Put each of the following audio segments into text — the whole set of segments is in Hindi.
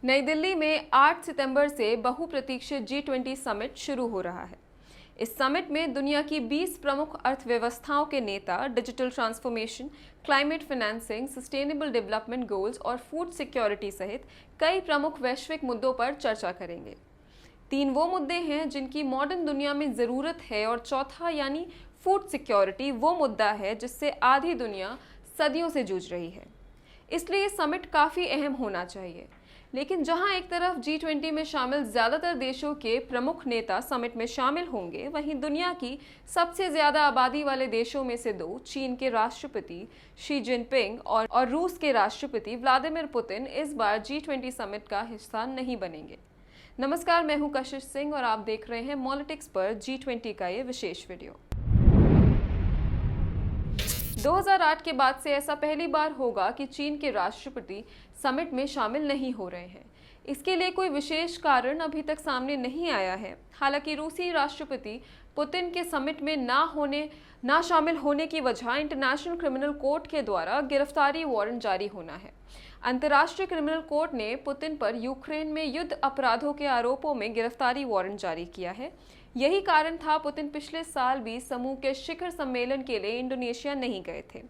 नई दिल्ली में 8 सितंबर से बहुप्रतीक्षित G20 समिट शुरू हो रहा है। इस समिट में दुनिया की 20 प्रमुख अर्थव्यवस्थाओं के नेता digital transformation, climate financing, sustainable development goals और फूड सिक्योरिटी सहित कई प्रमुख वैश्विक मुद्दों पर चर्चा करेंगे। 3 वो मुद्दे हैं जिनकी मॉडर्न दुनिया में ज़रूरत है और चौथा यानी फूड सिक्योरिटी वो मुद्दा है जिससे आधी दुनिया सदियों से जूझ रही है। इसलिए ये समिट काफ़ी अहम होना चाहिए। लेकिन जहां एक तरफ G20 में शामिल ज़्यादातर देशों के प्रमुख नेता समिट में शामिल होंगे, वहीं दुनिया की सबसे ज़्यादा आबादी वाले देशों में से दो, चीन के राष्ट्रपति शी जिनपिंग और रूस के राष्ट्रपति व्लादिमीर पुतिन इस बार G20 समिट का हिस्सा नहीं बनेंगे। नमस्कार, मैं हूं कशिश सिंह और आप देख रहे हैं मॉलिटिक्स पर G20 का ये विशेष वीडियो। 2008 के बाद से ऐसा पहली बार होगा कि चीन के राष्ट्रपति समिट में शामिल नहीं हो रहे हैं। इसके लिए कोई विशेष कारण अभी तक सामने नहीं आया है। हालांकि रूसी राष्ट्रपति पुतिन के समिट में ना शामिल होने की वजह इंटरनेशनल क्रिमिनल कोर्ट के द्वारा गिरफ्तारी वारंट जारी होना है। अंतर्राष्ट्रीय क्रिमिनल कोर्ट ने पुतिन पर यूक्रेन में युद्ध अपराधों के आरोपों में गिरफ्तारी वारंट जारी किया है। यही कारण था पुतिन पिछले साल भी समूह के शिखर सम्मेलन के लिए इंडोनेशिया नहीं गए थे।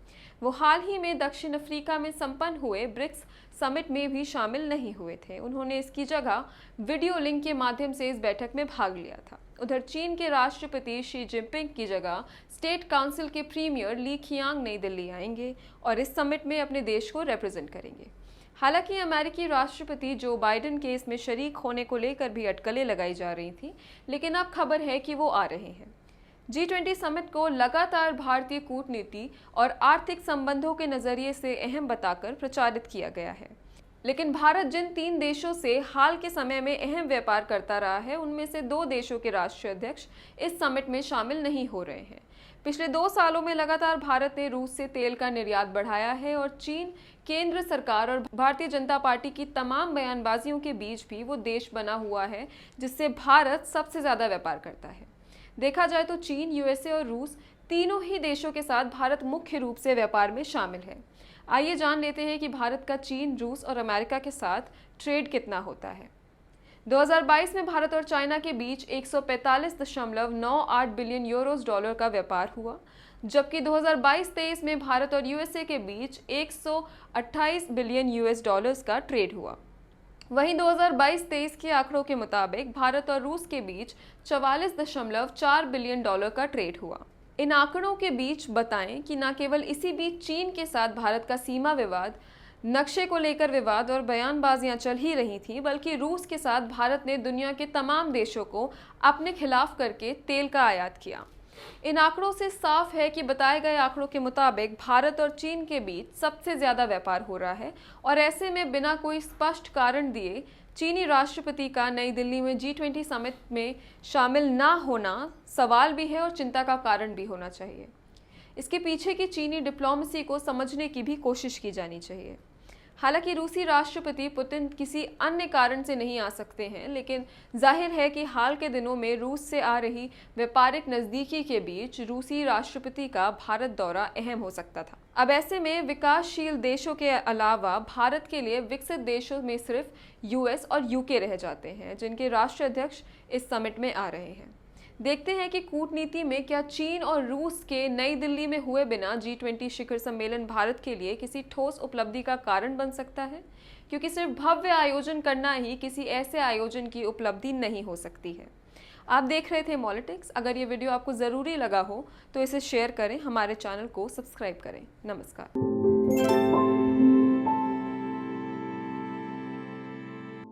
वो हाल ही में दक्षिण अफ्रीका में संपन्न हुए ब्रिक्स समिट में भी शामिल नहीं हुए थे। उन्होंने इसकी जगह वीडियो लिंक के माध्यम से इस बैठक में भाग लिया था। उधर चीन के राष्ट्रपति शी जिनपिंग की जगह स्टेट काउंसिल के प्रीमियर ली क़ियांग नई दिल्ली आएंगे और इस समिट में अपने देश को रिप्रेजेंट करेंगे। हालांकि अमेरिकी राष्ट्रपति जो बाइडेन के इसमें शरीक होने को लेकर भी अटकलें लगाई जा रही थी, लेकिन अब खबर है कि वो आ रहे हैं। G20 समिट को लगातार भारतीय कूटनीति और आर्थिक संबंधों के नजरिए से अहम बताकर प्रचारित किया गया है। लेकिन भारत जिन 3 देशों से हाल के समय में अहम व्यापार करता रहा है, उनमें से 2 देशों के राष्ट्रीय अध्यक्ष इस समिट में शामिल नहीं हो रहे हैं। पिछले 2 सालों में लगातार भारत ने रूस से तेल का निर्यात बढ़ाया है और चीन, केंद्र सरकार और भारतीय जनता पार्टी की तमाम बयानबाजियों के बीच भी वो देश बना हुआ है जिससे भारत सबसे ज़्यादा व्यापार करता है। देखा जाए तो चीन, USA और रूस तीनों ही देशों के साथ भारत मुख्य रूप से व्यापार में शामिल है। आइए जान लेते हैं कि भारत का चीन, रूस और अमेरिका के साथ ट्रेड कितना होता है। 2022 में भारत और चाइना के बीच 145.98 बिलियन यूरोस डॉलर का व्यापार हुआ, जबकि 2022-23 में भारत और USA के बीच 128 बिलियन US डॉलर्स का ट्रेड हुआ। वहीं 2022-23 के आंकड़ों के मुताबिक भारत और रूस के बीच 44.4 बिलियन डॉलर का ट्रेड हुआ। इन आंकड़ों के बीच बताएं कि न केवल इसी बीच चीन के साथ भारत का सीमा विवाद, नक्शे को लेकर विवाद और बयानबाजियां चल ही रही थी, बल्कि रूस के साथ भारत ने दुनिया के तमाम देशों को अपने खिलाफ करके तेल का आयात किया। इन आंकड़ों से साफ है कि बताए गए आंकड़ों के मुताबिक भारत और चीन के बीच सबसे ज्यादा व्यापार हो रहा है और ऐसे में बिना कोई स्पष्ट कारण दिए चीनी राष्ट्रपति का नई दिल्ली में G20 समिट में शामिल ना होना सवाल भी है और चिंता का कारण भी होना चाहिए। इसके पीछे की चीनी डिप्लोमेसी को समझने की भी कोशिश की जानी चाहिए। हालांकि रूसी राष्ट्रपति पुतिन किसी अन्य कारण से नहीं आ सकते हैं, लेकिन जाहिर है कि हाल के दिनों में रूस से आ रही व्यापारिक नज़दीकी के बीच रूसी राष्ट्रपति का भारत दौरा अहम हो सकता था। अब ऐसे में विकासशील देशों के अलावा भारत के लिए विकसित देशों में सिर्फ US और UK रह जाते हैं, जिनके राष्ट्रीय अध्यक्ष इस समिट में आ रहे हैं। देखते हैं कि कूटनीति में क्या चीन और रूस के नई दिल्ली में हुए बिना G20 शिखर सम्मेलन भारत के लिए किसी ठोस उपलब्धि का कारण बन सकता है, क्योंकि सिर्फ भव्य आयोजन करना ही किसी ऐसे आयोजन की उपलब्धि नहीं हो सकती है। आप देख रहे थे मॉलिटिक्स। अगर ये वीडियो आपको ज़रूरी लगा हो तो इसे शेयर करें, हमारे चैनल को सब्सक्राइब करें। नमस्कार।